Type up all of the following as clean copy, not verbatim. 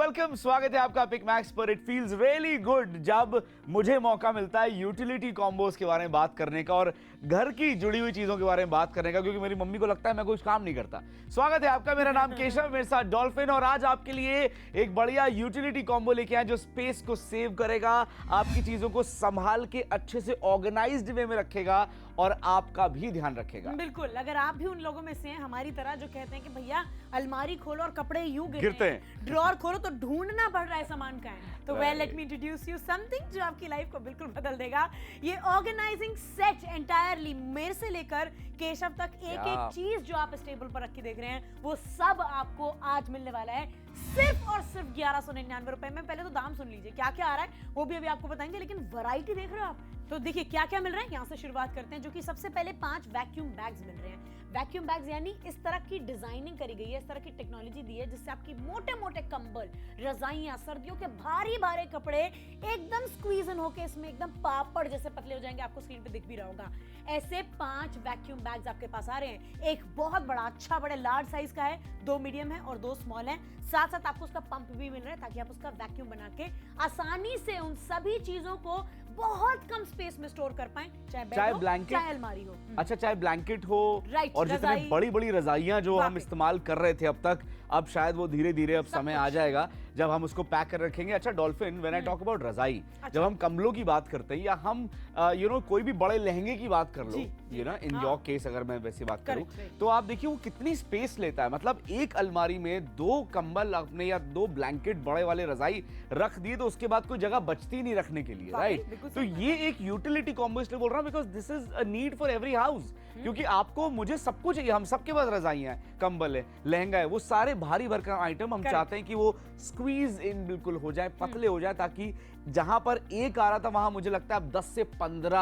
Welcome, स्वागत है आपका पिक मैक्स पर। इट फील्स रियली गुड जब मुझे मौका मिलता है यूटिलिटी कॉम्बोज के बारे में बात करने का और घर की जुड़ी हुई चीजों के बारे में बात करने का, क्योंकि मेरी मम्मी को लगता है मैं कुछ काम नहीं करता। स्वागत है आपका, मेरा नाम केशव, मेरे साथ डॉल्फिन, और आज आपके लिए एक बढ़िया यूटिलिटी कॉम्बो लेके आए जो स्पेस को सेव करेगा, आपकी चीजों को संभाल के अच्छे से ऑर्गेनाइज्ड वे में रखेगा और आपका भी ध्यान रखेगा। बिल्कुल, अगर आप भी उन लोगों में से हैं हमारी तरह जो कहते हैं कि भैया अलमारी खोलो और कपड़े यूं गिरते हैं, ड्रॉर खोलो तो ढूंढना पड़ रहा है सामान का है, तो well let me introduce you something जो आपकी लाइफ को बिल्कुल बदल देगा। ये ऑर्गेनाइजिंग सेट एंटायरली मेरे से लेकर केशव तक एक एक चीज जो आप इस टेबल पर रख के देख रहे हैं वो सब आपको आज मिलने वाला है सिर्फ और सिर्फ 1199 रुपए में। पहले तो दाम सुन लीजिए क्या क्या आ रहा है, वो भी अभी आपको बताएंगे, लेकिन वैरायटी देख रहे हो आप, तो देखिए क्या क्या मिल रहा है। यहाँ से शुरुआत करते हैं, जो कि सबसे पहले 5 वैक्यूम बैग्स मिल रहे हैं। वैक्यूम बैग्स यानी इस तरह की डिजाइनिंग करी गई है, इस तरह की टेक्नोलॉजी दी है जिससे आपकी मोटे मोटे कंबल, रजाइयां, सर्दियों के भारी भारे कपड़े एकदम स्क्वीज इन होके इसमें एकदम पापड़ जैसे पतले हो जाएंगे। आपको स्क्रीन पे दिख भी रहा होगा। ऐसे 5 वैक्यूम बैग्स आपके पास आ रहे हैं। एक बहुत बड़ा, अच्छा बड़े लार्ज साइज का है, 2 मीडियम है और 2 स्मॉल है। साथ साथ आपको उसका पंप भी मिल रहा है ताकि आप उसका वैक्यूम बना के आसानी से उन सभी चीजों को बहुत कम स्पेस में स्टोर कर पाएं, चाहे ब्लैंकेट, चाहे अलमारी हो। अच्छा, चाहे ब्लैंकेट हो, राइट, और जितने बड़ी बड़ी रजाइयां जो हम इस्तेमाल कर रहे थे अब तक, अब शायद वो धीरे धीरे अब समय आ जाएगा जब हम उसको पैक कर रखेंगे। अच्छा dolphin, when I talk about रजाई, जब हम कंबलों की बात करते हैं या हम कोई भी बड़े लहंगे की बात कर लो, इन योर केस अगर मैं वैसी बात करूं, तो आप देखिए वो कितनी स्पेस लेता है। मतलब एक अलमारी में 2 कंबल अपने या 2 ब्लैंकेट बड़े वाले रजाई रख दिए तो उसके बाद कोई जगह बचती नहीं रखने के लिए, राइट? तो ये एक यूटिलिटी कॉम्बो इसलिए बोल रहा हूं because this is a need for every house, क्योंकि आपको मुझे सब कुछ चाहिए, हम सबके पास रजाइयां हैं, कंबल है, लहंगा है, वो सारे भारी भरकम आइटम हम चाहते हैं कि वो स्क्वीज इन बिल्कुल हो जाए, पतले हो जाए, ताकि जहां पर एक आ रहा था वहां मुझे लगता है अब 10 से 15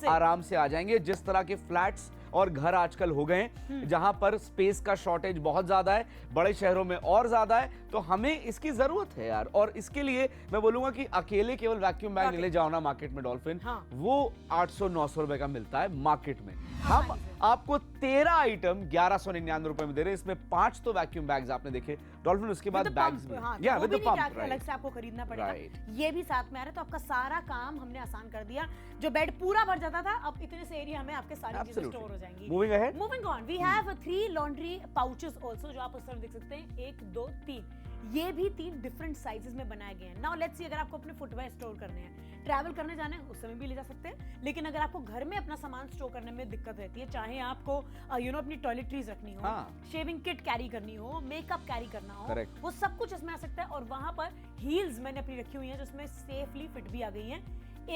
आराम से आ जाएंगे। जिस तरह के फ्लैट्स और घर आजकल हो गए जहां पर स्पेस का शॉर्टेज बहुत ज्यादा है, बड़े शहरों में और ज्यादा है, तो हमें इसकी जरूरत है यार। और इसके लिए मैं बोलूंगा कि अकेले केवल वैक्यूम बैग लेने जाओ ना मार्केट में डॉल्फिन, वो 800-900 रुपए का मिलता है मार्केट में। हम आपको 13 आइटम 1199 रुपए में दे रहे हैं। इसमें 5 तो वैक्यूम बैग्स आपने देखे डॉल्फिन, उसके बाद बैग्स भी, या विद द पंप, अलग से आपको खरीदना पड़ेगा, ये भी साथ में आ रहा है। तो आपका सारा काम हमने आसान कर दिया। जो बेड पूरा भर जाता था, अब इतने से एरिया में आपके सारी चीजें स्टोर हो जाएंगी। Moving on, we have 3 laundry pouches also, जो आप उस तरफ देख सकते हैं, 1, 2, 3। ये भी 3 डिफरेंट साइजेस में बनाए गए हैं। नाउ लेट्स सी, अगर आपको अपने फुटवेयर स्टोर करने हैं, ट्रैवल करने जाना है, उस समय भी ले जा सकते हैं, लेकिन अगर आपको घर में अपना सामान स्टोर करने में दिक्कत रहती है, चाहे आपको अपनी टॉयलेटरीज रखनी हो, शेविंग किट कैरी करनी हो, मेकअप कैरी करना हो, वो सब कुछ इसमें आ सकता है। और वहां पर हील्स मैंने अपनी रखी हुई है जिसमें सेफली फिट भी आ गई है।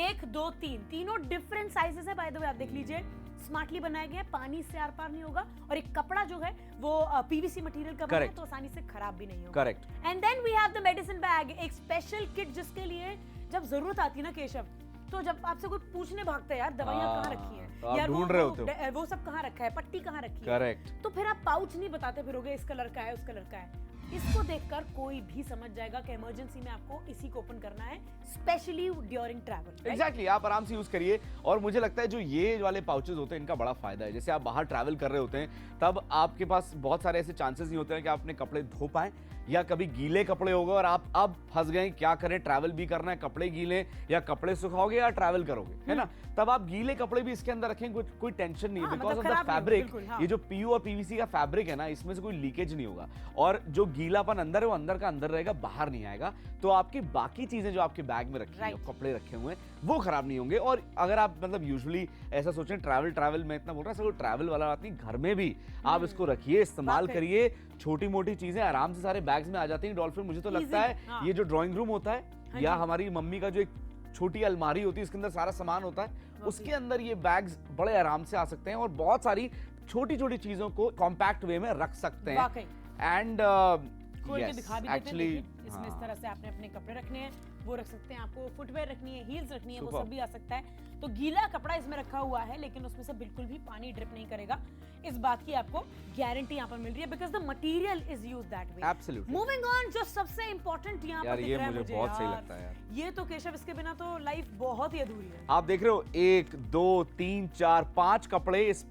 1, 2, 3 तीनों डिफरेंट साइजेस है। बाय द वे आप देख लीजिए, स्मार्टली बनाया गया है, पानी से आर पार नहीं होगा, और एक कपड़ा जो है वो पीवीसी मटेरियल का बना है, तो आसानी से खराब भी नहीं होगा। Correct. And then we have the medicine bag, एक स्पेशल किट जिसके लिए जब जरूरत आती है ना केशव, तो जब आपसे कोई पूछने भागता है यार दवाइयां कहाँ रखी हैं, यार वो सब कहाँ रखा है, पट्टी कहाँ रखी है, करेक्ट, तो फिर आप पाउच नहीं बताते फिरोगे इस कलर का है, उस कलर का है। इसको देखकर कोई भी समझ जाएगा कि इमरजेंसी में आपको इसी को ओपन करना है, स्पेशली ड्यूरिंग ट्रैवल। एग्जैक्टली, आप आराम से यूज करिए। और मुझे लगता है जो ये वाले पाउचेस होते हैं इनका बड़ा फायदा है। जैसे आप बाहर ट्रैवल कर रहे होते हैं तब आपके पास बहुत सारे ऐसे चांसेस नहीं होते हैं कि आप अपने कपड़े धो पाएं, या कभी गीले कपड़े हो गए और आप अब फंस गए, क्या करें, ट्रैवल भी करना है, कपड़े गीले, या कपड़े सुखाओगे या ट्रैवल करोगे, है ना? तब आप गीले कपड़े भी इसके अंदर रखें, कोई टेंशन नहीं है, बिकॉज ऑफ द फैब्रिक। ये जो पीयू और पीवीसी का फैब्रिक है ना, इसमें से कोई लीकेज नहीं होगा, और जो गीलापन अंदर है वो अंदर का अंदर रहेगा, बाहर नहीं आएगा। तो आपकी बाकी चीजें जो आपके बैग में रखी हैं, कपड़े रखे हुए हैं, वो खराब नहीं होंगे। और अगर आप मतलब यूजुअली ऐसा सोचें, ट्रैवल में इतना बोल रहा है, ट्रैवल वाला बात नहीं, घर में भी आप इसको रखिए, इस्तेमाल करिए। छोटी मोटी चीजें आराम से सारे बैग्स में आ जाती हैं डॉल्फिन। मुझे तो लगता है ये जो ड्राइंग रूम होता है, या हमारी मम्मी का जो एक छोटी अलमारी होती है, इसके अंदर सारा सामान होता है, उसके अंदर ये बैग्स बड़े आराम से आ सकते हैं और बहुत सारी छोटी छोटी चीजों को कॉम्पैक्ट वे में रख सकते हैं। एंड खोल के दिखा भी देते हैं, इसमें इस तरह से आपने अपने कपड़े रखने हैं, वो रख सकते हैं, आपको फुटवेयर रखनी है, हील्स रखनी है, वो सब भी आ सकता है। तो गीला कपड़ा इसमें रखा हुआ है, लेकिन उसमें से बिल्कुल भी पानी ड्रिप नहीं करेगा, इस बात की आपको गारंटी यहाँ पर मिल रही है, because the material is used that way. Absolutely. Moving on, जो सबसे इंपॉर्टेंट यहाँ पर दिख रहा है मुझे बहुत सही लगता है यार, ये तो केशव, इसके बिना तो लाइफ बहुत ही अधूरी है। आप देख रहे हो 1, 2, 3, 4, 5 कपड़े इस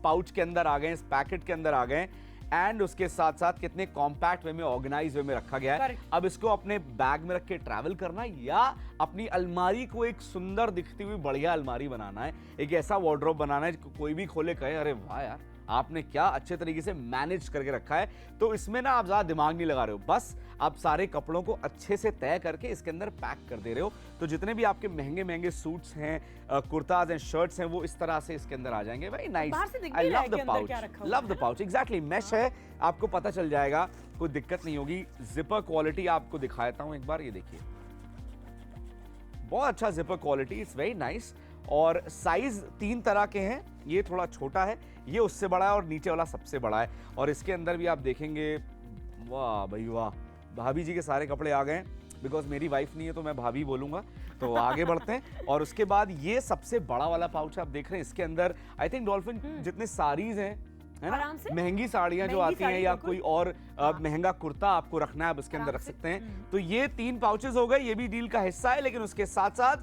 पाउच के अंदर आ गए, इस पैकेट के अंदर आ गए। एंड उसके साथ साथ कितने कॉम्पैक्ट वे में, ऑर्गेनाइज वे में रखा गया है। अब इसको अपने बैग में रख के ट्रैवल करना है या अपनी अलमारी को एक सुंदर दिखती हुई बढ़िया अलमारी बनाना है, एक ऐसा वार्डरोब बनाना है कोई भी खोले कहे अरे वाह यार आपने क्या अच्छे तरीके से मैनेज करके रखा है। तो इसमें ना आप ज्यादा दिमाग नहीं लगा रहे हो, बस आप सारे कपड़ों को अच्छे से तय करके इसके अंदर पैक कर दे रहे हो। तो जितने भी आपके महंगे महंगे सूट्स हैं, कुर्ताज हैं, शर्ट्स हैं, वो इस तरह से इसके अंदर आ जाएंगे। Very nice, I love the pouch, love the pouch. Exactly mesh है, आपको पता चल जाएगा, कोई दिक्कत नहीं होगी। जिपर क्वालिटी आपको दिखाता हूं एक बार, ये देखिए बहुत अच्छा zipper quality, it's very nice. और साइज 3 तरह के हैं, ये थोड़ा छोटा है, ये उससे बड़ा है और नीचे वाला सबसे बड़ा है। और इसके अंदर भी आप देखेंगे, वाह भाई वाह, भाभी जी के सारे कपड़े आ गए। बिकॉज मेरी वाइफ नहीं है तो मैं भाभी बोलूंगा, तो आगे बढ़ते हैं। और उसके बाद ये सबसे बड़ा वाला पाउच आप देख रहे हैं, इसके अंदर आई थिंक डॉल्फिन जितने साड़ीज हैं, है ना, महंगी साड़ियां जो आती हैं या कोई और महंगा कुर्ता आपको रखना है, आप इसके अंदर रख सकते हैं। तो ये 3 पाउचेस हो गए, ये भी डील का हिस्सा है। लेकिन उसके साथ साथ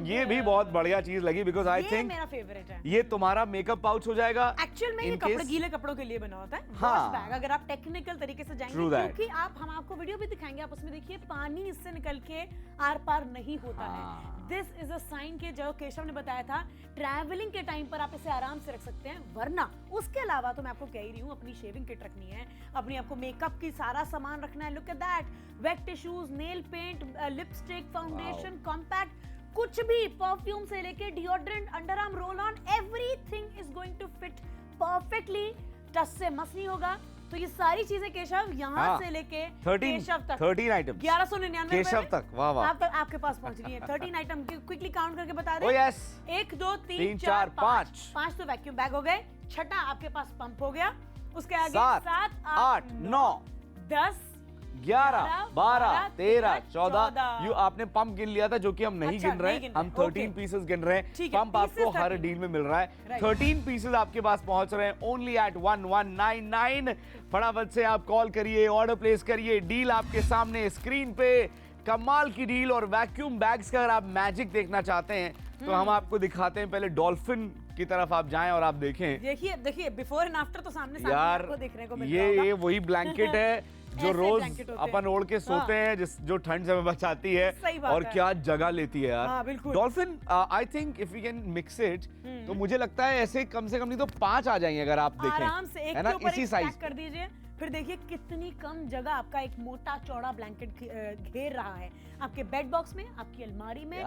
ये भी बहुत बढ़िया चीज लगी, बिकॉज आई थिंक मेरा फेवरेट है। ये तुम्हारा मेकअप पाउच हो जाएगा। एक्चुअल में ये कपड़े, गीले कपड़ों के लिए बना होता है वॉश बैग, अगर आप टेक्निकल तरीके से जाएंगे, क्योंकि हम आपको वीडियो भी दिखाएंगे, आप उसमें देखिए पानी इससे निकल के आर पार नहीं होता है। दिस इज अ साइन के जो केशव ने बताया था, ट्रैवलिंग के टाइम पर आप इसे आराम से रख सकते हैं। वरना उसके अलावा तो मैं आपको कह ही रही हूँ, अपनी शेविंग किट रखनी है, अपनी आपको मेकअप की सारा सामान रखना है। Look at that, wet tissues, nail paint, lipstick, foundation, compact, कुछ भी, परफ्यूम से लेके deodorant, underarm roll on, everything is going to fit perfectly, touch से मस नहीं होगा। तो ये सारी चीजें केशव यहाँ से लेके केशव तक 13 आइटम 1199 केशव तक, वाह वाह, आपके पास पहुंच रही है। 13 आइटम क्विकली काउंट करके बता दें। oh yes, 1 2 3 4 5 तो वैक्यूम बैग हो गए, छठा आपके पास पंप हो गया, उसके आगे 7 8 9 10 11 12 13 14। यू आपने पंप गिन लिया था, जो कि हम नहीं गिन रहे हैं, हम 13 पीसेस गिन रहे हैं। पंप आपको हर डील में मिल रहा है। 13 पीसेस आपके पास पहुंच रहे हैं ओनली एट 1199। फटाफट से आप कॉल करिए, ऑर्डर प्लेस करिए, डील आपके सामने स्क्रीन पे, कमाल की डील। और वैक्यूम बैग्स का अगर आप मैजिक देखना चाहते हैं तो हम आपको दिखाते हैं। पहले डॉल्फिन की तरफ आप जाएं और आप देखें, देखिए बिफोर एंड आफ्टर तो सामने यार आपको देखने को मिल रहा होगा। ये वही ब्लैंकेट है जो रोज अपन ओढ़ के सोते हैं, जो ठंड से बचाती है, और क्या जगह लेती है यार। Dolphin, I think if we can mix it, तो मुझे लगता है ऐसे कम से कम नहीं तो 5 आ जाएंगे अगर आप देखें, आराम से एक है ना, के ऊपर इसी एक साइज कर दीजिए। फिर देखिए कितनी कम जगह आपका एक मोटा चौड़ा ब्लैंकेट घेर रहा है, आपके बेड बॉक्स में, आपकी अलमारी में,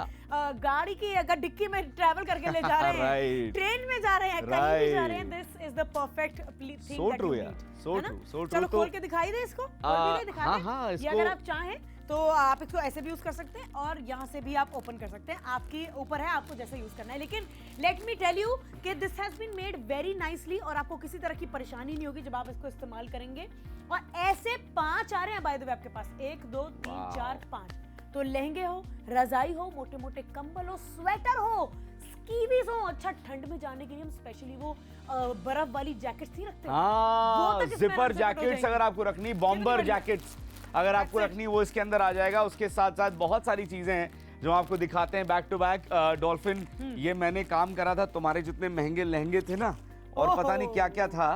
गाड़ी की अगर डिक्की में ट्रैवल करके ले जा रहे हैं, ट्रेन में जा रहे हैं, कहीं भी जा रहे हैं, this is the perfect thing that you need. So true. चलो खोल के दिखाई दे इसको, ये अगर आप चाहें तो आप इसको ऐसे भी यूज कर सकते हैं और यहाँ से भी आप ओपन कर सकते हैं, आपके ऊपर है आपको जैसे यूज करना है। लेकिन लेट मी टेल यू कि this has been made very nicely, और आपको किसी तरह की परेशानी नहीं होगी जब आप इसको इस्तेमाल करेंगे। और ऐसे 5 आ रहे हैं बाय द वे आपके पास, 1 2 3 4 5। तो लहंगे हो, रजाई हो, मोटे मोटे कंबल हो, स्वेटर हो, स्कीवीज हो, अच्छा ठंड में जाने के लिए हम स्पेशली वो बर्फ वाली जैकेट्स नहीं रखते, हाँ, जिपर जैकेट्स अगर आपको रखनी, बॉम्बर जैकेट्स अगर आपको रखनी, वो इसके अंदर आ जाएगा। उसके साथ साथ बहुत सारी चीजें हैं जो आपको दिखाते हैं बैक टू बैक। डॉल्फिन, ये मैंने काम करा था, तुम्हारे जितने महंगे लहंगे थे ना, और पता नहीं क्या क्या था,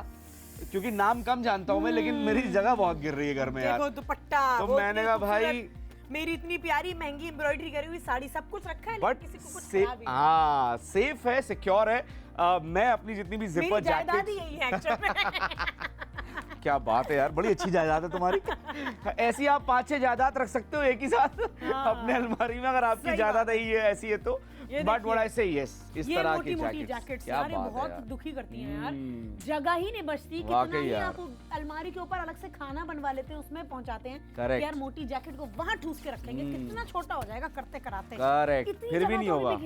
क्योंकि नाम कम जानता हूं मैं, लेकिन मेरी जगह बहुत गिर रही है घर में यार। देखो दुपट्टा, तो मैंने कहा भाई, मेरी इतनी प्यारी महंगी एम्ब्रॉयडरी करी हुई साड़ी, सब कुछ रखा है, बट किसी को कुछ खराब नहीं। हाँ, सेफ है, सिक्योर है। मैं अपनी जितनी भी जिपर जैकेट यही है एक्चुअली। क्या बात है यार, बड़ी अच्छी जायदाद है तुम्हारी। ऐसी आप 5-6 जायदाद रख सकते हो एक ही साथ अपने अलमारी में, अगर आपकी जायदाद ही है ऐसी है तो। बट व्हाट आई से, यस, इस तरह की जैकेट्स यार बहुत दुखी करती हैं यार, जगह ही नहीं बचती। कितना ही आप अलमारी के ऊपर अलग से खाना बनवा लेते हैं, उसमें पहुंचाते हैं यार, मोटी जैकेट को वहां ठूस के रखेंगे, कितना छोटा हो जाएगा करते कराते। करेक्ट, फिर भी नहीं होगा।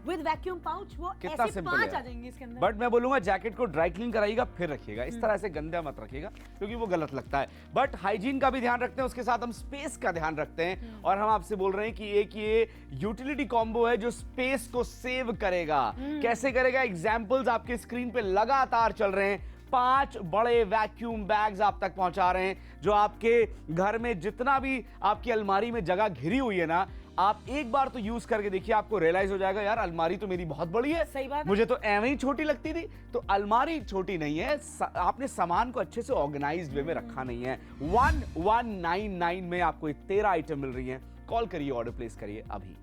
विद वैक्यूम पाउच वो कितना ऐसे 5 आ जाएंगे इसके अंदर। बट मैं बोलूंगा जैकेट को ड्राई क्लीन कराइएगा फिर रखिएगा, इस तरह से गंदा मत रखिएगा, क्योंकि वो गलत लगता है। बट हाइजीन का भी ध्यान रखते हैं, उसके साथ हम स्पेस का ध्यान रखते हैं। और हम आपसे बोल रहे हैं कि एक ये यूटिलिटी कॉम्बो है जो स्पेस को सेव करेगा। कैसे करेगा? एग्जाम्पल्स आपके स्क्रीन पे लगातार चल रहे हैं। 5 बड़े वैक्यूम बैग्स आप तक पहुंचा रहे हैं, जो आपके घर में जितना भी आपकी अलमारी में जगह घिरी हुई है ना, आप एक बार तो यूज करके देखिए, आपको रियलाइज हो जाएगा यार अलमारी तो मेरी बहुत बड़ी है। सही बात है। मुझे तो एवं ही छोटी लगती थी। तो अलमारी छोटी नहीं है, आपने सामान को अच्छे से ऑर्गेनाइज्ड वे में रखा नहीं है। 1199 में आपको 13 आइटम मिल रही हैं। कॉल करिए, ऑर्डर प्लेस करिए अभी।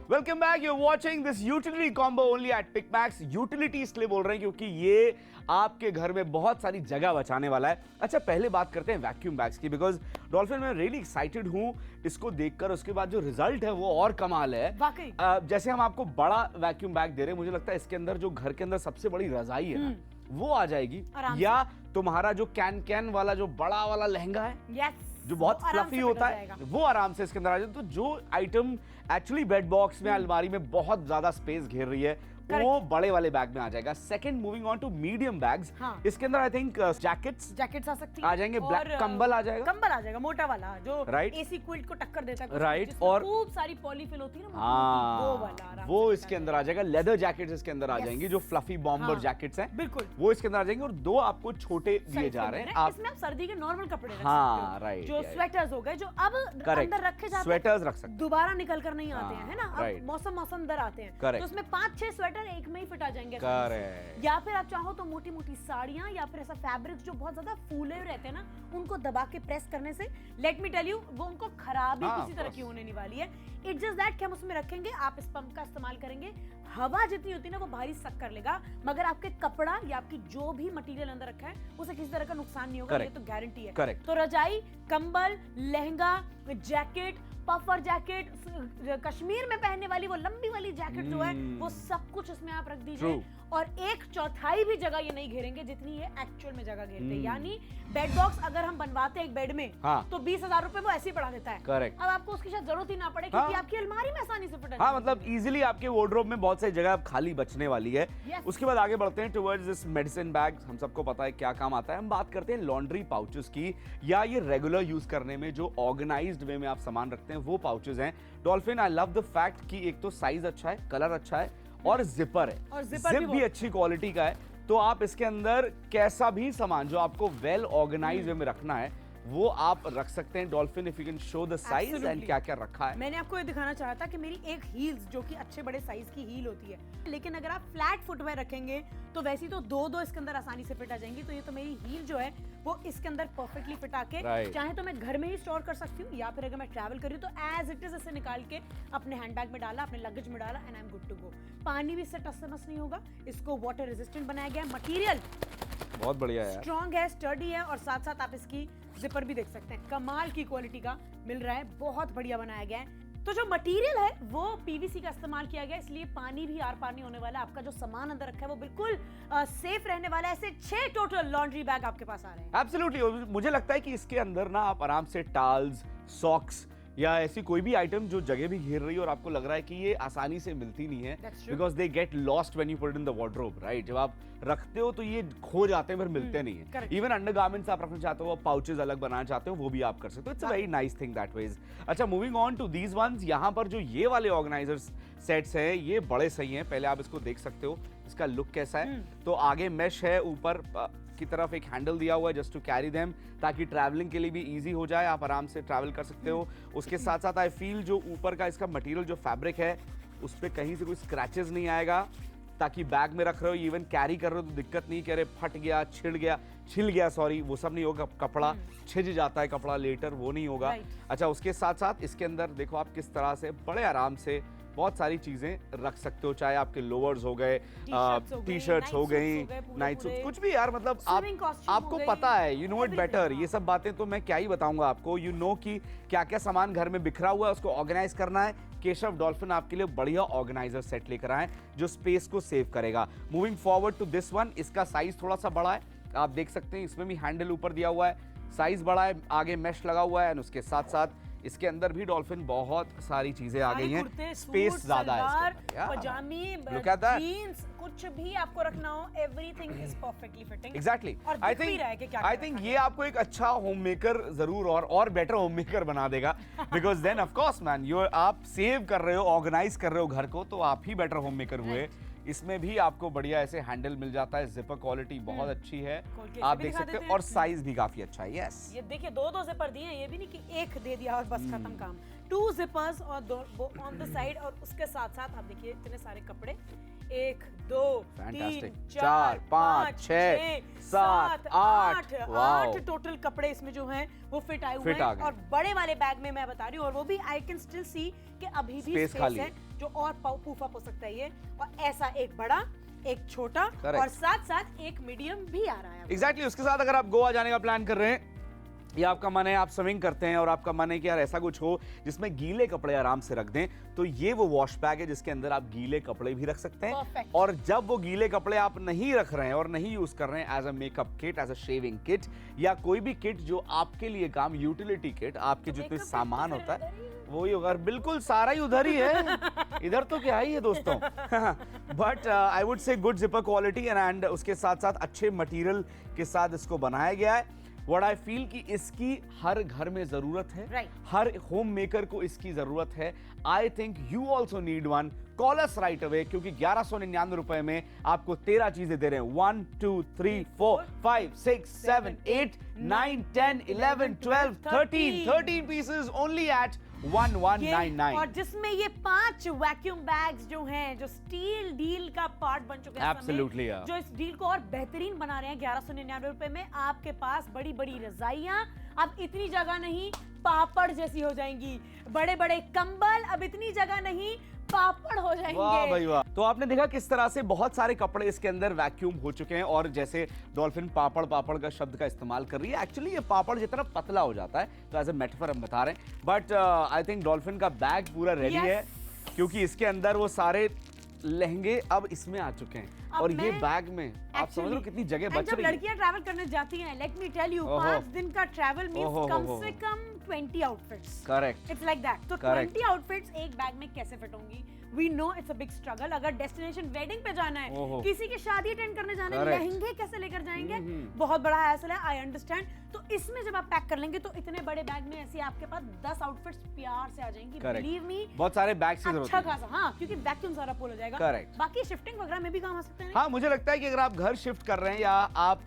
Welcome back, you are watching this utility combo only at Pickmax. Utility इसलिए बोल रहे हैं क्योंकि ये आपके घर में बहुत सारी जगह बचाने वाला है। अच्छा, पहले बात करते हैं वैक्यूम बैग्स की, बिकॉज डॉल्फिन मैं रियली एक्साइटेड हूं इसको देखकर। उसके बाद जो रिजल्ट है वो और कमाल है वाकई। जैसे हम आपको बड़ा वैक्यूम बैग दे रहे हैं, मुझे लगता है इसके अंदर जो घर के अंदर सबसे बड़ी रजाई है ना, वो आ जाएगी, या तुम्हारा जो कैन वाला जो बड़ा वाला लहंगा है, जो बहुत फ्लफी होता है, वो आराम से इसके अंदर आ जाए। तो जो आइटम एक्चुअली बेड बॉक्स में, अलमारी में बहुत ज्यादा स्पेस घेर रही है, वो बड़े वाले बैग में आ जाएगा। Second, moving on to medium bags. इसके अंदर आई थिंक जैकेट्स आ सकती हैं, आ जाएंगे, ब्लैक कंबल आ जाएगा, मोटा वाला जो एसी क्विल्ट को टक्कर देता है, राइट, और खूब सारी पॉलीफिल होती है ना, वो वाला वो इसके अंदर आ जाएगा। लेदर जैकेट्स इसके अंदर आ जाएंगी, जो फ्लफी बॉम्बर जैकेट्स हैं, बिल्कुल वो इसके अंदर आ जाएंगे। और 2 आपको छोटे दिए जा रहे हैं। इसमें आप सर्दी के नॉर्मल कपड़े रख सकते हाँ, राइट, जो स्वेटर्स हो गए, जो अब अंदर रखे जाते हैं, स्वेटर्स रख सकते, दोबारा निकल कर नहीं आते हैं, है ना, अब मौसम अंदर आते हैं, तो उसमें 5-6 स्वेटर एक में ही फिट आ जाएंगे। या फिर आप चाहो तो मोटी मोटी साड़ियां, या फिर ऐसा फैब्रिक्स जो बहुत ज्यादा फूले रहते हैं ना, उनको दबा के प्रेस करने से, लेट मी टेल यू, वो उनको खराब ही किसी तरह की होने नहीं वाली है। इट्स जस्ट दैट कि हम उसमें रखेंगे, आप इस पंप का इस्तेमाल करेंगे, हवा जितनी होती है ना वो भारी सक कर लेगा, मगर आपके कपड़ा या आपकी जो भी मटेरियल अंदर रखा है उसे किसी तरह का नुकसान नहीं होगा, ये तो गारंटी है। तो रजाई, कंबल, lehenga, jacket, puffer jacket, Kashmir में पहनने वाली वो लंबी वाली जैकेट जो है, वो सब कुछ इसमें आप रख दीजिए, और 1/4 भी जगह ये नहीं घेरेंगे जितनी ये एक्चुअल में जगह घेरते हैं। यानी बेड बॉक्स अगर हम बनवाते हैं एक बेड में, तो 20,000 रुपए वो ऐसे ही पड़ा देता है। करेक्ट। अब आपको उसकी शायद जरूरत ही ना पड़े, क्योंकि आपकी अलमारी में आसानी से फिट है। मतलब इजीली आपके वार्डरोब में बहुत सारी जगह अब खाली बचने वाली है। उसके बाद आगे बढ़ते हैं टुवर्ड्स दिस मेडिसिन बैग। हम सबको पता है क्या काम आता है। हम बात करते हैं लॉन्ड्री पाउचेस की, या ये रेगुलर यूज करने में जो ऑर्गेनाइज्ड वे में आप सामान रखते हैं, वो पाउचेस हैं। Dolphin, I love the fact कि एक तो साइज अच्छा है, कलर अच्छा है, और जिपर है, और जिप भी अच्छी क्वालिटी का है। तो आप इसके अंदर कैसा भी सामान जो आपको वेल ऑर्गेनाइज वे में रखना है, वो आप रख सकते हैं। Dolphin, if you can show the size and क्या क्या रखा है। मैंने आपको ये दिखाना चाहा था कि मेरी एक हील्स, जो कि अच्छे बड़े साइज की हील होती है, लेकिन अगर आप फ्लैट फुटवेयर रखेंगे तो वैसी तो 2-2 इसके अंदर आसानी से फिट आ जाएंगी। तो ये तो मेरी हील जो है वो इसके अंदर परफेक्टली फिट आके, चाहे तो मैं घर में ही स्टोर कर सकती हूँ, या फिर अगर मैं ट्रैवल कर रही हूँ तो एज इट इज इसे निकाल के अपने हैंडबैग में डाला, अपने लगेज में डाला, and I am good to go. पानी भी इससे टस से मस नहीं होगा। इसको वाटर रेजिस्टेंट बनाया गया है। मटेरियल बहुत बढ़िया है, स्ट्रॉन्ग है, स्टर्डी है, और साथ साथ आप इसकी जिपर भी देख सकते हैं, कमाल की क्वालिटी का मिल रहा है, बहुत बढ़िया बनाया गया है। तो जो मटेरियल है वो पीवीसी का इस्तेमाल किया गया, इसलिए पानी भी आर पार नहीं होने वाला। आपका जो सामान अंदर रखा है वो बिल्कुल सेफ रहने वाला है। ऐसे 6 टोटल लॉन्ड्री बैग आपके पास आ रहे हैं। एब्सोल्युटली। मुझे लगता है कि इसके अंदर ना आप आराम से टाल्स, सॉक्स या ऐसी कोई भी आइटम जो जगह भी घेर रही है और आपको लग रहा है कि ये आसानी से मिलती नहीं है, because they get lost when you put in the wardrobe, right. जब आप रखते हो तो ये खो जाते हैं, फिर मिलते नहीं है। इवन अंडरगारमेंट्स आप रखना चाहते हो, पाउचेस अलग बनाना चाहते हो, वो भी आप कर सकते हो। It's a very nice thing that ways. अच्छा, moving on to these ones. यहाँ पर जो ये वाले ऑर्गेनाइजर्स सेट्स हैं, ये बड़े सही हैं। पहले आप इसको देख सकते हो, इसका लुक कैसा है। तो आगे मैश है, ऊपर की तरफ एक हैंडल दिया हुआ है जस्ट टू कैरी देम, ताकि ट्रैवलिंग के लिए भी इजी हो जाए, आप आराम से ट्रैवल कर सकते हो। उसके साथ साथ आई फील जो ऊपर का इसका मटेरियल, जो फैब्रिक है, उस पर कहीं से कोई स्क्रैचेस नहीं आएगा। ताकि बैग में रख रहे हो, इवन कैरी कर रहे हो तो दिक्कत नहीं, कह रहे फट गया, छिल गया सॉरी, वो सब नहीं होगा। कपड़ा छिज जाता है कपड़ा लेटर, वो नहीं होगा। अच्छा, उसके साथ साथ इसके अंदर देखो आप किस तरह से बड़े आराम से बहुत सारी चीजें रख सकते हो, चाहे आपके लोअर्स हो गए, टी शर्ट्स हो गई, नाइट सूट, कुछ भी यार, मतलब आपको पता है, यू नो इट बेटर। ये सब बातें तो मैं क्या ही बताऊंगा आपको, यू नो कि क्या क्या सामान घर में बिखरा हुआ है, उसको ऑर्गेनाइज करना है। केशव डॉल्फिन आपके लिए बढ़िया ऑर्गेनाइजर सेट लेकर आए जो स्पेस को सेव करेगा। Moving forward to this one, इसका साइज थोड़ा सा बड़ा है, आप देख सकते हैं, इसमें भी हैंडल ऊपर दिया हुआ है, साइज बड़ा है, आगे मेश लगा हुआ है, और उसके साथ साथ इसके अंदर भी डॉल्फिन बहुत सारी चीजें आ गई हैं, स्पेस ज्यादा है, पजामी, जीन्स, कुछ भी आपको रखना हो, everything is perfectly fitting. Exactly, I think ये आपको एक अच्छा होम मेकर जरूर और बेटर होम मेकर बना देगा, because then of course man, आप सेव कर रहे हो, ऑर्गेनाइज कर रहे हो घर को, तो आप ही बेटर होम मेकर हुए। इसमें भी आपको बढ़िया ऐसे हैंडल मिल जाता है, जिपर क्वालिटी बहुत अच्छी है, आप देख सकते हो, और साइज भी काफी अच्छा है। यस, ये देखिए दो जिपर दिए हैं, ये भी नहीं कि एक दे दिया और बस खत्म काम। 2 जिपर्स और 2 ऑन द साइड, और उसके साथ साथ आप देखिए इतने सारे कपड़े, 1 2 3 4 5 6 7 8 टोटल कपड़े इसमें जो हैं वो फिट आए हुए हैं। और बड़े वाले बैग में मैं बता रही हूँ, और वो भी आई कैन स्टिल सी कि अभी भी स्पेस है जो और पूफ अप हो सकता है ये, और ऐसा एक बड़ा, एक छोटा, और साथ साथ एक मीडियम भी आ रहा है। एग्जैक्टली, उसके साथ अगर आप गोवा जाने का प्लान कर रहे हैं, या आपका मन है आप स्विमिंग करते हैं और आपका मन है कि यार ऐसा कुछ हो जिसमें गीले कपड़े आराम से रख दें, तो ये वो वॉश बैग है जिसके अंदर आप गीले कपड़े भी रख सकते हैं। और जब वो गीले कपड़े आप नहीं रख रहे हैं और नहीं यूज कर रहे हैं as a makeup kit, as a shaving kit, या कोई भी किट जो आपके लिए काम, यूटिलिटी किट, आपके जितने सामान होता है वही होगा। बिल्कुल सारा ही उधर ही है, इधर तो क्या ही है दोस्तों। But I would say good zipper quality, and उसके साथ साथ अच्छे मटेरियल के साथ इसको बनाया गया है। What I feel कि इसकी हर घर में जरूरत है, हर होम मेकर को इसकी जरूरत है। I think you also need one. Call us right away, क्योंकि 1199 रुपए में आपको 13 चीजें दे रहे हैं। 1 2 3 4 5 6 7 8 9 10 11 12 13 pieces only at 1199। और जिसमें ये 5 वैक्यूम बैग्स जो हैं, जो स्टील डील का पार्ट बन चुके हैं, Absolutely, yeah. जो इस डील को और बेहतरीन बना रहे हैं। 1199 रुपए में आपके पास बड़ी बड़ी रजाइयां, अब इतनी जगह नहीं पापड़ जैसी हो जाएंगी, बड़े बड़े कंबल अब इतनी जगह नहीं पापड़ हो जाएंगे। वाह भाई वाह। तो आपने देखा किस तरह से बहुत सारे कपड़े इसके अंदर वैक्यूम हो चुके हैं, और जैसे डॉल्फिन पापड़ का शब्द का इस्तेमाल कर रही है, एक्चुअली ये पापड़ जितना पतला हो जाता है, तो एज ए मेटाफर हम बता रहे हैं। बट आई थिंक डॉल्फिन का बैग पूरा रेडी है, क्योंकि इसके अंदर वो सारे लहंगे अब इसमें आ चुके हैं, और ये बैग में आप समझ लो कितनी जगह बच रही है। जब लड़कियां ट्रैवल करने जाती हैं, लेट मी टेल यू, 5 दिन का ट्रैवल मींस कम से कम 20 outfits. Correct, it's like that. तो 20 आउटफिट्स एक बैग में कैसे फिट होंगी? We know it's a big struggle. अगर डेस्टिनेशन वेडिंग पे जाना है, किसी की शादी अटेंड करने जाना है, लहंगे कैसे लेकर जाएंगे, बहुत बड़ा हैसल है, आई अंडरस्टैंड। तो इसमें जब आप पैक कर लेंगे तो इतने बड़े बैग में ऐसे आपके पास 10 आउटफिट्स प्यार से आ जाएंगी। बिलीव मी, बहुत सारे बैग्स की जरूरत है। अच्छा खासा, हाँ, क्योंकि वैक्यूम सारा फुल हो जाएगा। करेक्ट। बाकी शिफ्टिंग वगैरह में भी काम आ सकते हैं। हाँ, मुझे लगता है कि अगर आप घर शिफ्ट कर रहे हैं, या आप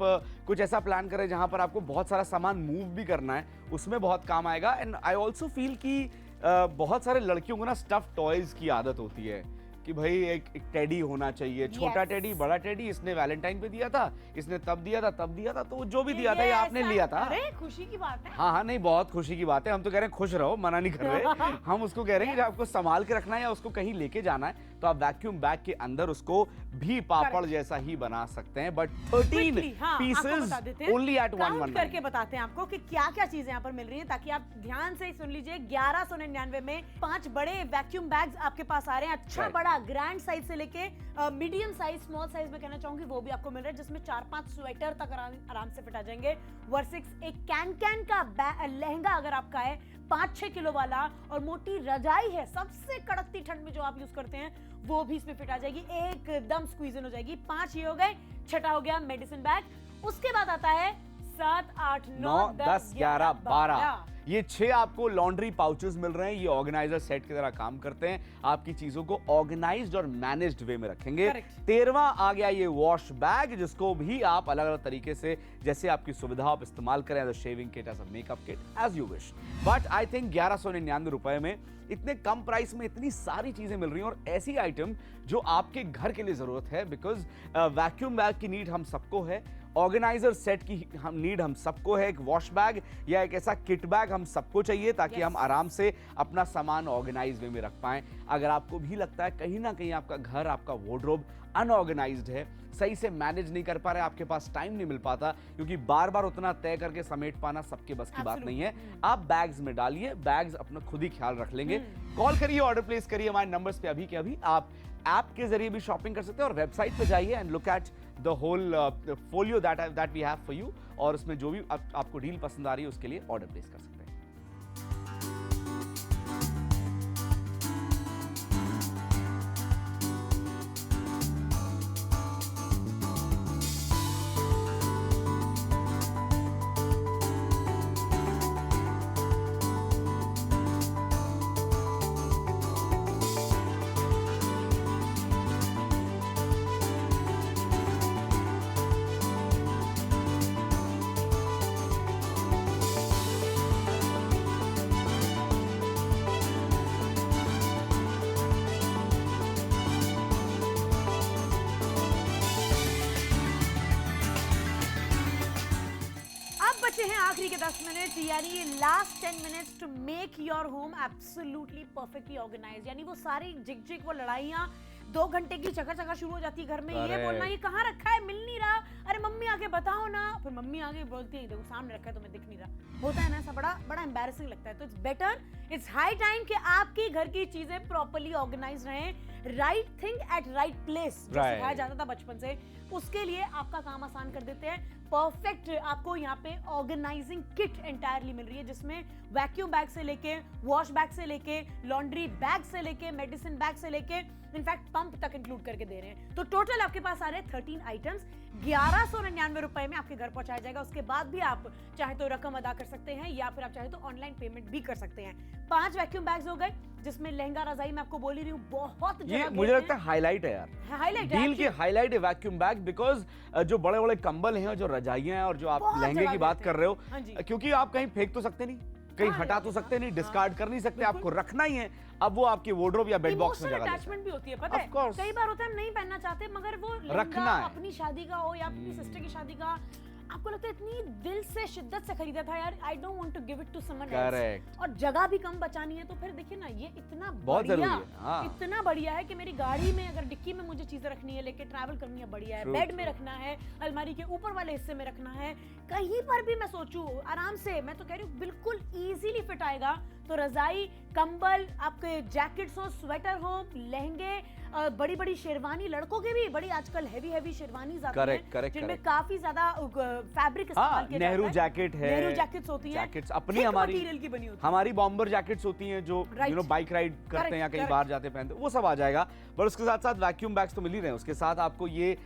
कुछ ऐसा प्लान कर रहे हैं जहां पर आपको बहुत सारा सामान मूव भी करना है, उसमें बहुत काम आएगा। एंड आई ऑल्सो फील कि बहुत सारे लड़कियों को ना स्टफ टॉयज की आदत होती है कि भाई एक टेडी होना चाहिए, छोटा टेडी, बड़ा टेडी। इसने वैलेंटाइन पे दिया था, इसने तब दिया था, तो जो भी दिया था ये आपने लिया था। अरे खुशी की बात है। हाँ, नहीं, बहुत खुशी की बात है। हम तो कह रहे हैं खुश रहो, मना नहीं कर रहे। हम उसको कह रहे हैं कि आपको संभाल के रखना है या उसको कहीं लेके जाना है, तो आप वैक्यूम बैग के अंदर उसको भी पापड़ जैसा ही बना सकते हैं। बट 13 पीसेस ओनली एट 119 करके बताते हैं आपको कि क्या क्या चीजें यहाँ पर मिल रही हैं, ताकि आप ध्यान से सुन लीजिए। 1199 में 5 बड़े वैक्यूम बैग्स आपके पास आ रहे हैं। अच्छा बड़ा ग्रैंड साइज से लेके मीडियम साइज, स्मॉल साइज में कहना चाहूंगी, वो भी आपको मिल रहा है, जिसमें 4-5 स्वेटर तक आराम से फिट आ जाएंगे। वर्सिक्स एक कैन का लहंगा अगर आपका है 5-6 किलो वाला, और मोटी रजाई है सबसे कड़कती ठंड में जो आप यूज करते हैं, वो भी इसमें फिट आ जाएगी, एकदम स्क्वीज इन हो जाएगी। 5 ये हो गए, छठा हो गया मेडिसिन बैग। उसके बाद आता है 7, 8, 9, 9, 10, 11, 12 12 ये 6 आपको लॉन्ड्री पाउचेस मिल रहे हैं। ये ऑर्गेनाइजर सेट की तरह काम करते हैं, आपकी चीजों को ऑर्गेनाइज्ड और मैनेज्ड वे में रखेंगे। 13वां आ गया ये वॉश बैग, जिसको भी आप अलग अलग तरीके से जैसे आपकी सुविधा आप इस्तेमाल करें, as a shaving kit, as a makeup kit, as you wish. But I think 1199 रुपए में इतने कम प्राइस में इतनी सारी चीजें मिल रही हैं, और ऐसी आइटम जो आपके घर के लिए जरूरत है, बिकॉज वैक्यूम बैग की नीड हम सबको है, ऑर्गेनाइजर सेट की हम नीड हम सबको है, एक वॉश बैग या एक ऐसा किट बैग हम सबको चाहिए ताकि हम आराम से अपना सामान ऑर्गेनाइज वे में रख पाएं। अगर आपको भी लगता है कहीं ना कहीं आपका घर, आपका वार्डरोब अनऑर्गेनाइज्ड है, सही से मैनेज नहीं कर पा रहे, आपके पास टाइम नहीं मिल पाता, क्योंकि बार बार उतना तय करके समेट पाना सबके बस की बात नहीं है, आप बैग्स में डालिए, बैग्स अपना खुद ही ख्याल रख लेंगे। कॉल करिए, ऑर्डर प्लेस करिए हमारे नंबर्स पे अभी के अभी। आप ऐप के जरिए भी शॉपिंग कर सकते हैं, और वेबसाइट पे जाइए and look at the whole folio that we have for you, और उसमें जो भी आपको डील पसंद आ रही है उसके लिए ऑर्डर प्लेस कर सकते हैं। आखिरी के 10 मिनट, यानी ये last 10 minutes to make your home absolutely perfectly organise. यानी वो सारी जिग वो लड़ाइयाँ 2 घंटे की चका शुरू हो जाती है घर में, ये बोलना ये कहाँ रखा है, मिल नहीं रहा, अरे मम्मी आके बताओ ना, फिर मम्मी आके बोलती है देखो सामने रखा है तुम्हें दिख नहीं रहा, होता है ना ऐसा, बड़ा एम्बैरेसिंग लगता है। तो it's better, it's high time कि आपकी घर की चीजें प्रॉपर्ली ऑर्गेनाइज रहें, right thing at right place, जो सिखाया जाता था बचपन से, उसके लिए आपका काम आसान कर देते हैं। परफेक्ट आपको यहाँ पे ऑर्गेनाइजिंग किट एंटायरली मिल रही है, जिसमें वैक्यूम बैग से लेके, वॉश बैग से लेके, लॉन्ड्री बैग से लेके, मेडिसिन बैग से लेके, इनफैक्ट पंप तक इंक्लूड करके दे रहे हैं। तो टोटल आपके पास आ रहे हैं 13 आइटम्स, 1199 रुपए में आपके घर पहुंचाया जाएगा। उसके बाद भी आप चाहे तो रकम अदा कर सकते हैं, या फिर आप चाहे तो ऑनलाइन पेमेंट भी कर सकते हैं। 5 वैक्यूम बैग्स हो गए, जिसमें लहंगा रजाई मैं आपको बोल ही रही हूँ, बहुत ये मुझे लगता है हाईलाइट है यार, हाईलाइट डील की हाईलाइट है वैक्यूम बैग, बिकॉज जो बड़े बड़े कंबल हैं, जो रजाइयां हैं, और जो आप लहंगे की बात कर रहे हो, क्योंकि आप कहीं फेंक तो सकते नहीं, कहीं हटा तो सकते नहीं, डिस्कार्ड कर नहीं सकते, आपको रखना ही है। अब वो आपके वार्डरोब या बेड बॉक्स में जगह लेता है। अटैचमेंट भी होती है, पता है कई बार होता है हम नहीं पहनना चाहते, मगर वो रखना है, अपनी शादी का हो या अपनी सिस्टर की शादी का, आपको लगता है इतनी दिल से शिद्दत से खरीदा था यार, I don't want to give it to someone else, और जगह भी कम बचानी है, तो फिर देखिए ना, ये इतना बढ़िया, इतना बढ़िया है कि मेरी गाड़ी में अगर डिक्की में मुझे चीजें रखनी है, लेके ट्रैवल करनी है, बढ़िया है, बेड में रखना है, अलमारी के ऊपर वाले हिस्से में रखना है, कहीं पर भी मैं सोचूं आराम से, मैं तो कह रही हूँ बिल्कुल इजीली फिट आएगा। तो रजाई, कंबल, आपके जैकेट्स हो, स्वेटर हो, लहंगे, बड़ी बड़ी शेरवानी, लड़कों के भी बड़ी आजकल हैवी शेरवानी आती हैं, जिनमें काफी ज्यादा फैब्रिक इस्तेमाल किया जाता है। नेहरू जैकेट है, नेहरू जैकेट्स होती हैं, जैकेट्स अपनी मटेरियल की बनी होती है, हमारी बॉम्बर जैकेट्स होती हैं, जो यू नो बाइक राइड करते हैं या कहीं बाहर जाते पहनते, वो सब आ जाएगा। पर उसके साथ साथ वैक्यूम बैग्स तो मिल ही रहे हैं, उसके साथ आपको ये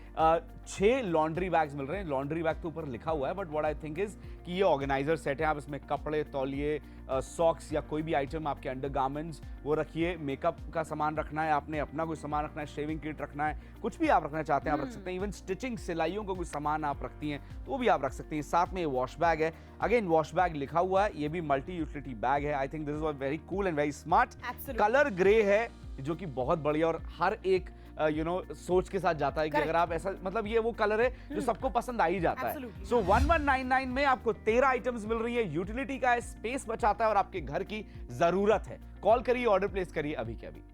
6 लॉन्ड्री बैग्स मिल रहे हैं। लॉन्ड्री बैग तो ऊपर लिखा हुआ है, but what I think is कि ये ऑर्गेनाइजर सेट है, आप इसमें कपड़े, तौलिए, सॉक्स या कोई भी आइटम, आपके अंडरगारमेंट्स वो रखिए, मेकअप का सामान रखना है, आपने अपना कोई सामान रखना है, शेविंग किट रखना है, कुछ भी आप रखना चाहते हैं आप रख सकते हैं। इवन स्टिचिंग, सिलाइयों का कोई सामान आप रखती हैं तो वो भी आप रख सकते हैं। साथ में ये वॉश बैग है, अगेन वॉश बैग लिखा हुआ है, ये भी मल्टी यूटिलिटी बैग है। I think this is very cool and very smart. Colour grey है, जो कि बहुत बढ़िया, और हर एक सोच के साथ जाता है कि अगर आप ऐसा, मतलब ये वो कलर है जो सबको पसंद आ ही जाता है। सो 1199 में आपको 13 आइटम्स मिल रही है, यूटिलिटी का है, स्पेस बचाता है, और आपके घर की जरूरत है। कॉल करिए, ऑर्डर प्लेस करिए अभी के अभी।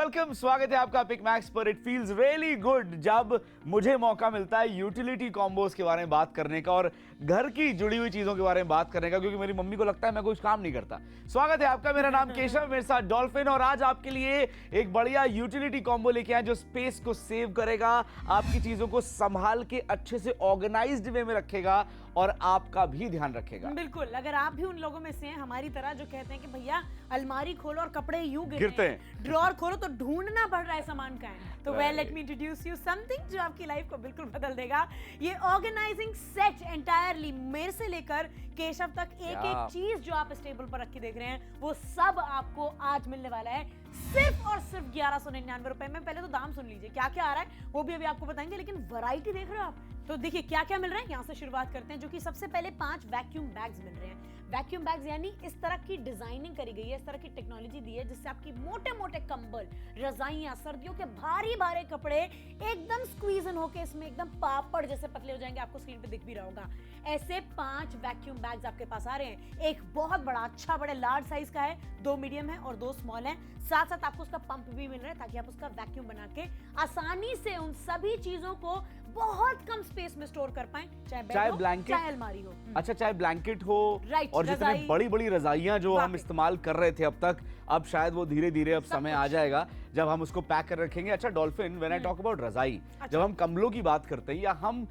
वेलकम, स्वागत है आपका पिक मैक्स पर। इट फील्स रियली गुड जब मुझे मौका मिलता है यूटिलिटी कॉम्बोज के बारे में बात करने का और घर की जुड़ी हुई चीजों के बारे में बात करने का, क्योंकि मेरी मम्मी को लगता है मैं कुछ काम नहीं करता। स्वागत है आपका, मेरा नाम केशव, मेरे साथ डॉल्फिन, और आज आपके लिए एक बढ़िया यूटिलिटी कॉम्बो लेके आए जो स्पेस को सेव करेगा, आपकी चीजों को संभाल के अच्छे से ऑर्गेनाइज्ड वे में रखेगा और आपका भी ध्यान रखेगा। बिल्कुल, अगर आप भी उन लोगों में से हैं हमारी तरह जो कहते हैं कि भैया अलमारी खोलो और कपड़े यूं गिरते हैं, ड्रॉर खोलो तो ढूंढना पड़ रहा है सामान का है, तो well let me introduce you something जो आपकी लाइफ को बिल्कुल बदल देगा। ये ऑर्गेनाइजिंग सेट एंटायरली मेरे से लेकर केशव तक एक एक चीज जो आप इस टेबल पर रख के देख रहे हैं वो सब आपको आज मिलने वाला है सिर्फ और सिर्फ 1199 रुपए में। पहले तो दाम सुन लीजिए क्या क्या आ रहा है, वो भी अभी आपको बताएंगे, लेकिन वैरायटी देख रहे हो आप, तो देखिए क्या क्या मिल रहा है। यहाँ से शुरुआत करते हैं, जो कि सबसे पहले 5 वैक्यूम बैग्स मिल रहे हैं। वैक्यूम बैग्स यानी इस तरह की डिजाइनिंग करी गई है, इस तरह की टेक्नोलॉजी दी है जिससे आपकी मोटे मोटे कंबल, रजाइयां, सर्दियों के भारी भारे कपड़े एकदम स्क्वीज इन होके इसमें एकदम पापड़ जैसे पतले हो जाएंगे। आपको स्क्रीन पे दिख भी रहा होगा। ऐसे 5 वैक्यूम बैग्स आपके पास आ रहे हैं। एक बहुत बड़ा, अच्छा बड़े लार्ज साइज का है, 2 मीडियम है और 2 स्मॉल है। साथ साथ आपको उसका पंप भी मिल रहा है ताकि आप उसका वैक्यूम बना के आसानी से उन सभी चीजों को बहुत कम स्पेस में स्टोर कर पाएं, चाहे ब्लैंकेट, चाहे अलमारी हो। अच्छा, चाहे ब्लैंकेट हो, राइट, और जितने बड़ी बड़ी रजाइयां जो हम इस्तेमाल कर रहे थे अब तक, अब शायद वो धीरे धीरे अब समय आ जाएगा जब हम उसको पैक कर रखेंगे। अच्छा dolphin, when I talk about रजाई, जब हम कंबलों की बात करते हैं या हम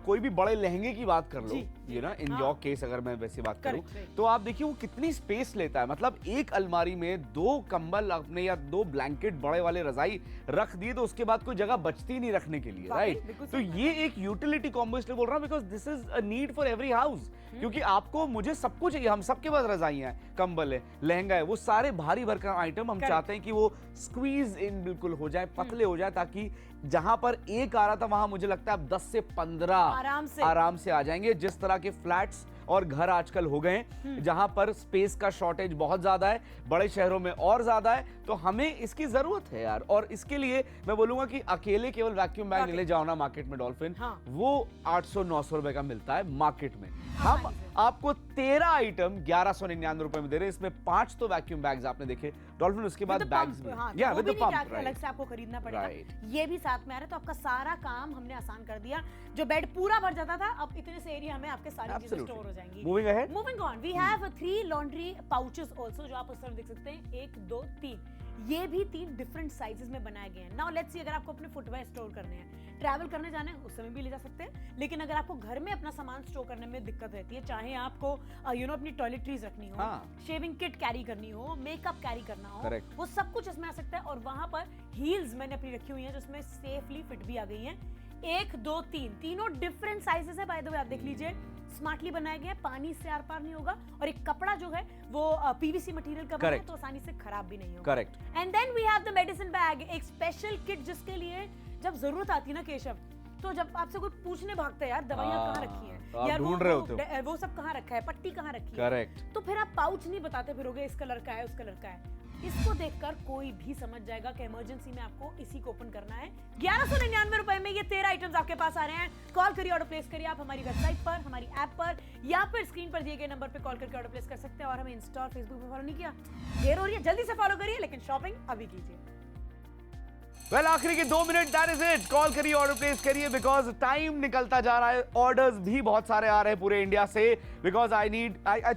कोई भी बड़े लहंगे की बात कर लो, इन योर केस अगर मैं वैसी बात करूं, तो आप देखिए वो कितनी स्पेस लेता है। मतलब एक अलमारी में 2 कंबल अपने या 2 ब्लैंकेट बड़े वाले रजाई रख दिए तो उसके बाद कोई जगह बचती नहीं रखने के लिए, राइट? तो ये एक यूटिलिटी कॉम्बो इसलिए बोल रहा हूं because this is a need for every house, क्योंकि आपको मुझे सब कुछ चाहिए, हम सबके पास रजाइयां हैं, कंबल है, लहंगा है, वो सारे भारी भरकम आइटम हम चाहते हैं कि वो स्क्वीज इन बिल्कुल हो जाए, पतले हो जाए, ताकि जहां पर एक आ रहा था वहां मुझे लगता है अब 10 से 15 आराम से आ जाएंगे। जिस तरह के फ्लैट्स और घर आजकल हो गए जहां पर स्पेस का शॉर्टेज बहुत ज्यादा है, बड़े शहरों में और ज्यादा है, तो हमें इसकी जरूरत है यार। और इसके लिए मैं बोलूंगा कि अकेले केवल वैक्यूम बैग लेने जाओ ना मार्केट में डॉल्फिन, वो 800-900 रुपए का मिलता है मार्केट में। हम आपको 13 आइटम 1199 रुपए में दे रहे हैं। इसमें 5 तो वैक्यूम बैग्स आपने देखे डॉल्फिन, उसके बाद बैग्स भी, या विद द पंप, अलग से आपको खरीदना पड़ेगा, ये भी साथ में आ रहा है, तो आपका सारा काम हमने आसान कर दिया। जो बेड पूरा भर जाता था, अब इतने से एरिया में आपके सारी चीजें स्टोर हो जाएंगी। Moving on, we have 3 laundry pouches also, जो आप उस तरफ देख सकते हैं, 1, 2, 3। ये भी 3 डिफरेंट साइजेस में बनाए गए हैं। नाउ लेट्स सी, अगर आपको अपने फुटवेयर स्टोर करने हैं, ट्रैवल करने जाना है, उस समय भी ले जा सकते हैं, लेकिन अगर आपको घर में अपना सामान स्टोर करने में दिक्कत रहती है, चाहे आपको अपनी टॉयलेटरीज रखनी हो, शेविंग किट कैरी करनी हो, मेकअप कैरी करना हो, वो सब कुछ इसमें आ सकता है। और वहां पर हील्स मैंने अपनी रखी हुई है जिसमें सेफली फिट भी आ गई है। 1, 2, 3 तीनों डिफरेंट साइजेस है, बाय द वे आप देख लीजिए, स्मार्टली बनाया गया है, पानी से आर पार नहीं होगा, और एक कपड़ा जो है वो पीवीसी मटेरियल का बना है, तो आसानी से खराब भी नहीं होगा। Correct. And then we have the medicine bag, एक स्पेशल किट जिसके लिए जब जरूरत आती है ना केशव, तो जब आपसे कोई पूछने भागता है यार दवाइयां कहाँ रखी हैं, यार वो सब कहाँ रखा है, पट्टी कहाँ रखी है, करेक्ट, तो फिर आप पाउच नहीं बताते फिरोगे इस कलर का है, उस कलर का है। इसको देखकर कोई भी समझ जाएगा कि इमरजेंसी में आपको इसी को ओपन करना है। 1199 रुपए में ये 13 आइटम्स आपके पास आ रहे हैं। कॉल करिए, ऑर्डर प्लेस करिए आप हमारी वेबसाइट पर, हमारी ऐप पर, या फिर स्क्रीन पर दिए गए नंबर पे कॉल करके ऑर्डर प्लेस कर सकते हैं। और हमें इंस्टा और फेसबुक पे फॉलो नहीं किया, देर हो रही है, जल्दी से फॉलो करिए, लेकिन शॉपिंग अभी कीजिए। वेल, आखिरी के 2 minute, that is it. Call करिए, ऑर्डर प्लेस करिए, बिकॉज टाइम निकलता जा रहा है, ऑर्डर्स भी बहुत सारे आ रहे हैं पूरे इंडिया से, बिकॉज आई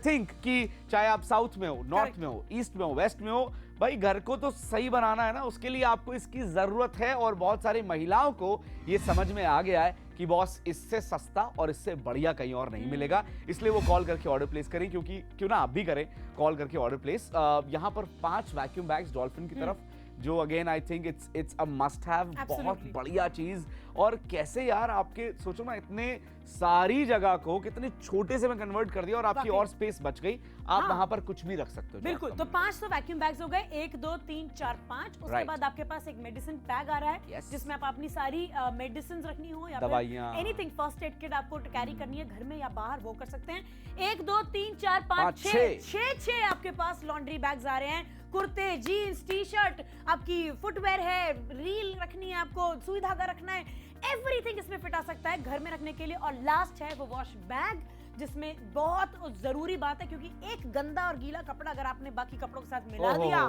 थिंक कि चाहे आप साउथ में हो, नॉर्थ में हो, ईस्ट में हो, वेस्ट में हो, भाई घर को तो सही बनाना है ना, उसके लिए आपको इसकी जरूरत है। और बहुत सारी महिलाओं को ये समझ में आ गया है कि बॉस इससे सस्ता और इससे बढ़िया कहीं और नहीं मिलेगा, इसलिए वो कॉल करके ऑर्डर प्लेस करें, क्योंकि क्यों ना आप भी करें कॉल करके ऑर्डर प्लेस। यहाँ पर 5 वैक्यूम बैग्स डॉल्फिन की तरफ, जो again I think it's a must have, बहुत बढ़िया चीज। और कैसे यार आपके सोचो ना, इतने सारी जगह को कितने छोटे से में कन्वर्ट कर दिया और आपकी और स्पेस बच गई, आप वहां पर कुछ भी रख सकते हो। बिल्कुल, तो 500 वैक्यूम बैग्स हो गए, 1, 2, 3, 4, 5। उसके बाद आपके पास एक मेडिसिन बैग आ रहा है, जिसमें आप अपनी सारी मेडिसिन रखनी हो या दवाइयां, एनीथिंग, फर्स्ट एड किट आपको कैरी करनी है घर में या बाहर, वो कर सकते हैं। 1, 2, 3, 4, 5, 6 आपके पास लॉन्ड्री बैग्स आ रहे हैं। कुर्ते, जीन्स, टी शर्ट, आपकी फुटवेयर है, रील रखनी है आपको, सुई धागा रखना है, एवरीथिंग इसमें फिट आ सकता है घर में रखने के लिए। और लास्ट है वो वॉश बैग, जिसमें बहुत जरूरी बात है, क्योंकि एक गंदा और गीला कपड़ा अगर आपने बाकी कपड़ों के साथ मिला दिया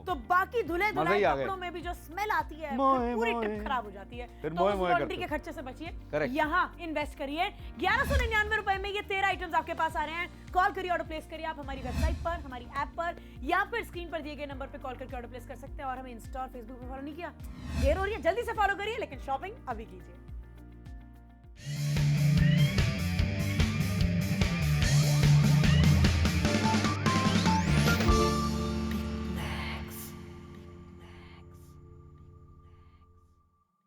तो बाकी धुले धुलाए कपड़ों में भी जो स्मेल आती है पूरी टिप खराब हो जाती है। तो लॉन्ड्री के खर्चे से बचिए, यहाँ इन्वेस्ट करिए। 1199 रुपए में ये 13 आइटम्स आपके पास आ रहे हैं। कॉल करिए, ऑर्डर प्लेस करिए आप हमारी वेबसाइट पर, हमारी ऐप पर, या फिर स्क्रीन पर दिए गए नंबर पे कॉल करके ऑर्डर प्लेस कर सकते हैं। और हमें इंस्टा और फेसबुक पे फॉलो नहीं किया, देर हो रही है, जल्दी से फॉलो करिए, लेकिन शॉपिंग अभी कीजिए।